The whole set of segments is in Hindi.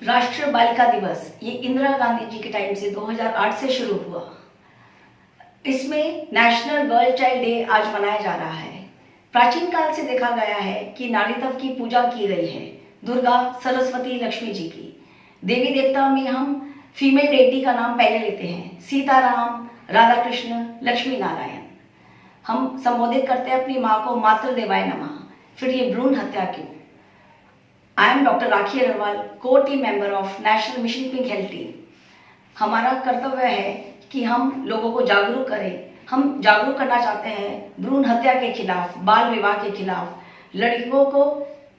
राष्ट्रीय बालिका दिवस ये इंदिरा गांधी जी के टाइम से 2008 से शुरू हुआ। इसमें नेशनल गर्ल चाइल्ड डे आज मनाया जा रहा है। प्राचीन काल से देखा गया है कि नारीत्व की पूजा की गई है दुर्गा, सरस्वती, लक्ष्मी जी की। देवी देवता में हम फीमेल डेटी का नाम पहले लेते हैं, सीताराम, राधा कृष्ण, लक्ष्मी नारायण। हम संबोधित करते हैं अपनी माँ को मातृ देवाय नमः। फिर ये भ्रूण हत्या क्यों? I am doctor Rakhi Agarwal, core team member of national mission pink health team. हमारा कर्तव्य है कि हम लोगों को जागरूक करें। हम जागरूक करना चाहते हैं भ्रूण हत्या के खिलाफ, बाल विवाह के खिलाफ। लड़कियों को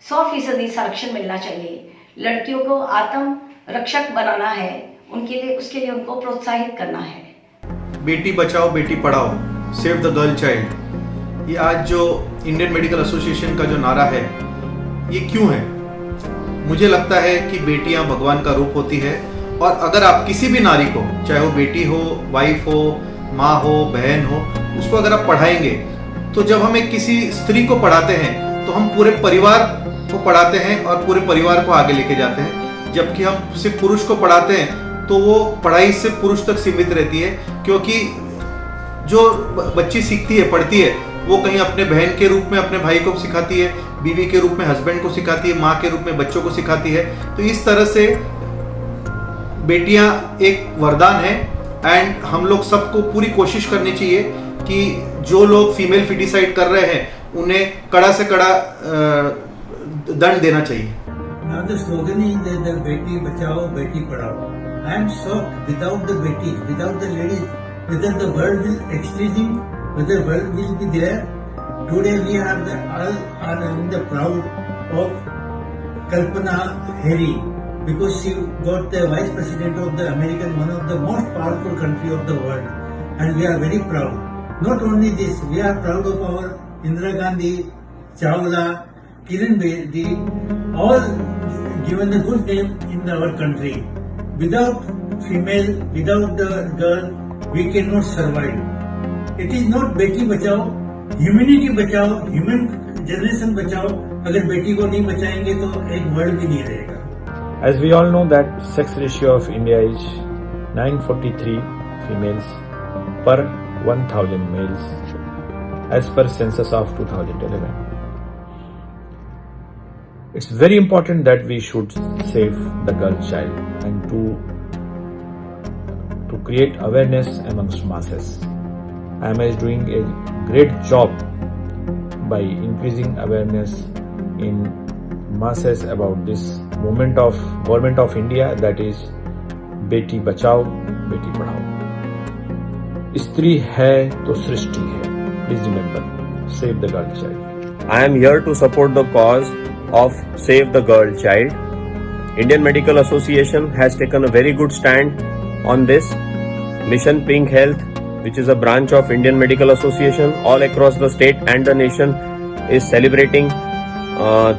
100% संरक्षण मिलना चाहिए। लड़कियों को आत्म रक्षक बनाना है, उसके लिए उनको प्रोत्साहित करना है। Beti Bachao Beti Padhao, save the girl child, ये आज जो इंडियन मेडिकल एसोसिएशन का जो नारा है, ये क्यों है? मुझे लगता है कि बेटियां भगवान का रूप होती है, और अगर आप किसी भी नारी को, चाहे वो बेटी हो, वाइफ हो, माँ हो, बहन हो, उसको अगर आप पढ़ाएंगे, तो जब हम एक किसी स्त्री को पढ़ाते हैं तो हम पूरे परिवार को पढ़ाते हैं और पूरे परिवार को आगे लेके जाते हैं। जबकि हम सिर्फ पुरुष को पढ़ाते हैं तो वो पढ़ाई सिर्फ पुरुष तक सीमित रहती है, क्योंकि जो बच्ची सीखती है, पढ़ती है, वो कहीं अपने बहन के रूप में अपने भाई को सिखाती है, बीवी के रूप में हस्बैंड को सिखाती है, माँ के रूप में बच्चों को सिखाती है। तो इस तरह से बेटियां एक वरदान है, एंड हम लोग सबको पूरी कोशिश करनी चाहिए कि जो लोग फीमेल फिटिसाइड कर रहे हैं उन्हें कड़ा से कड़ा दंड देना चाहिए। Now the slogan is that the Beti Bachao Beti Padhao. I am shocked, without the betis, without the ladies, whether the world will exist, whether the world will be there. Today we are in the proud of Kalpana Harris, because she got the vice president of the American, one of the most powerful country of the world, and we are very proud. Not only this, we are proud of our Indira Gandhi, Chawla, Kiran Bedi, all given a good name in our country. Without female, without the girl, we cannot survive. It is not Beti Bachao, humanity बचाओ, ह्यूमन जनरेशन बचाओ। अगर बेटी को नहीं बचाएंगे तो एक वर्ल्ड भी नहीं रहेगा। As we all know that sex ratio of India is 943 females per 1000 males as per census of 2011. It's very important that we should save the girl child and to create awareness amongst masses. IMA is doing a great job by increasing awareness in masses about this movement of government of India, that is Beti Bachao Beti Padhao. स्त्री है तो सृष्टि है। Please remember, save the girl child. I am here to support the cause of Save the Girl Child. Indian Medical Association has taken a very good stand on this. Mission Pink Health, which is a branch of Indian Medical Association all across the state and the nation, is celebrating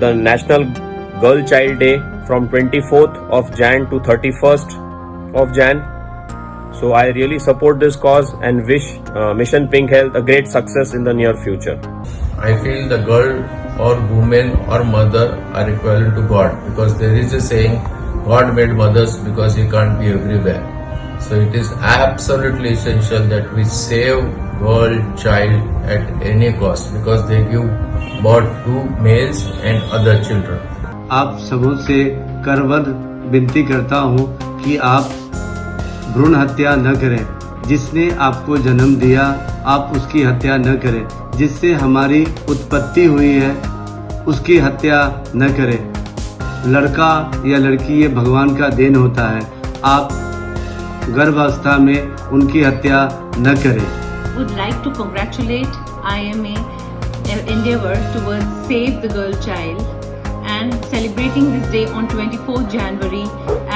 the National Girl Child Day from 24th of Jan to 31st of Jan. So I really support this cause and wish Mission Pink Health a great success in the near future. I feel the girl or woman or mother are equivalent to God, because there is a saying, God made mothers because He can't be everywhere. So it is absolutely essential that we save girl child at any cost, because they give birth to males and other children. आप सबों से करवद विनती करता हूँ कि आप भ्रूण हत्या न करें। जिसने आपको जन्म दिया, आप उसकी हत्या न करें। जिससे हमारी उत्पत्ति हुई है, उसकी हत्या न करें। लड़का या लड़की ये भगवान का देन होता है। आप गर्भावस्था में उनकी हत्या न करें। Would like to congratulate IMA endeavor towards Save the Girl Child and celebrating this day on 24th January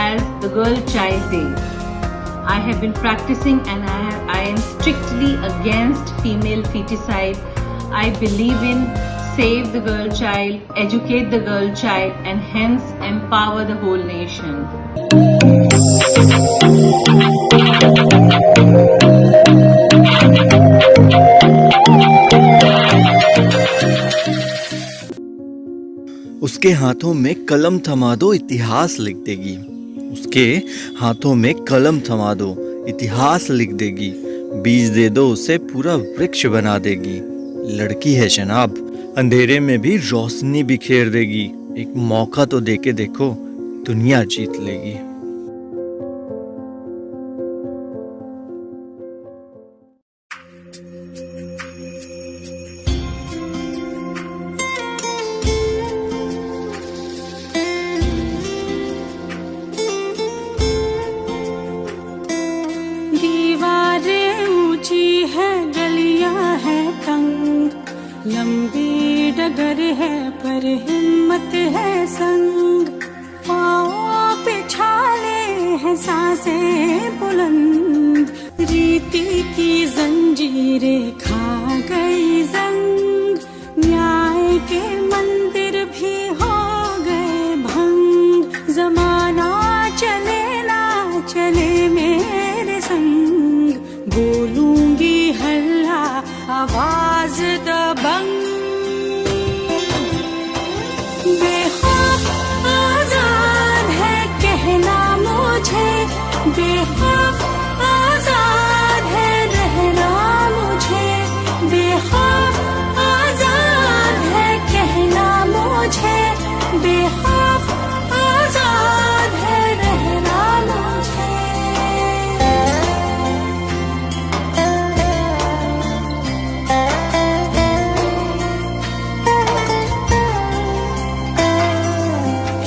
as the Girl Child Day. I have been practicing and I am strictly against female feticide. I believe in save the girl child, educate the girl child, and hence empower the whole nation. उसके हाथों में कलम थमा दो, इतिहास लिख देगी। के हाथों में कलम थमा दो, इतिहास लिख देगी। बीज दे दो उसे, पूरा वृक्ष बना देगी। लड़की है जनाब, अंधेरे में भी रोशनी बिखेर देगी। एक मौका तो देके देखो, दुनिया जीत लेगी। दीवारें ऊंची है, गलियां है तंग, लंबी डगर है पर हिम्मत है संग। पाँव पे छाले हैं, सांसें बुलंद, रीति की जंजीरें खा गई जंग। न्याय के मंदिर भी हो गए भंग। जमाना चले ना चले मेरे संग, बोलूंगी हल्ला आवाज दबंग। बेखौफ आजाद है कहना मुझे, बेखौफ आजाद है रहना मुझे। बेखौफ आजाद है कहना मुझे, बेखौफ आजाद है रहना मुझे।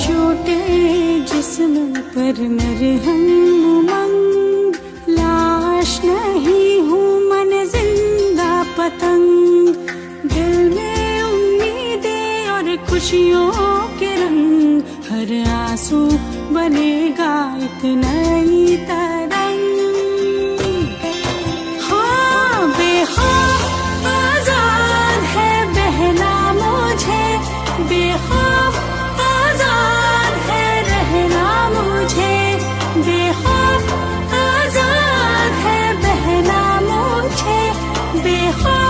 छोटे जिस्म पर मरहम उमंग, लाश नहीं हूँ मन जिंदा पतंग। दिल में उम्मीदें और खुशियों के रंग, हर आंसू बनेगा एक नई तरंग। हाँ बेखौफ आजाद है बहना मुझे, बेखौफ आजाद है रहना मुझे। बेखौफ आजाद है बहना मुझे, बेखौफ